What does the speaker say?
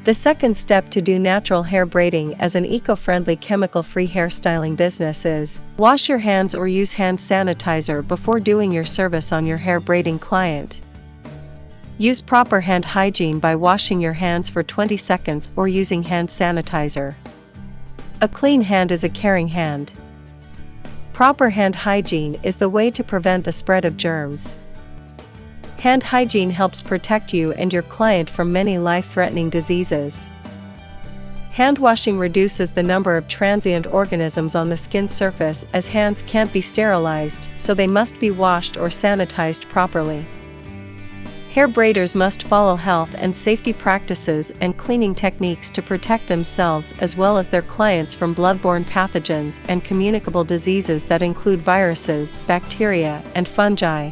The second step to do natural hair braiding as an eco-friendly chemical-free hairstyling business is wash your hands or use hand sanitizer before doing your service on your hair braiding client. Use proper hand hygiene by washing your hands for 20 seconds or using hand sanitizer. A clean hand is a caring hand. Proper hand hygiene is the way to prevent the spread of germs. Hand hygiene helps protect you and your client from many life-threatening diseases. Hand washing reduces the number of transient organisms on the skin surface, as hands can't be sterilized, so they must be washed or sanitized properly. Hair braiders must follow health and safety practices and cleaning techniques to protect themselves as well as their clients from bloodborne pathogens and communicable diseases that include viruses, bacteria, and fungi.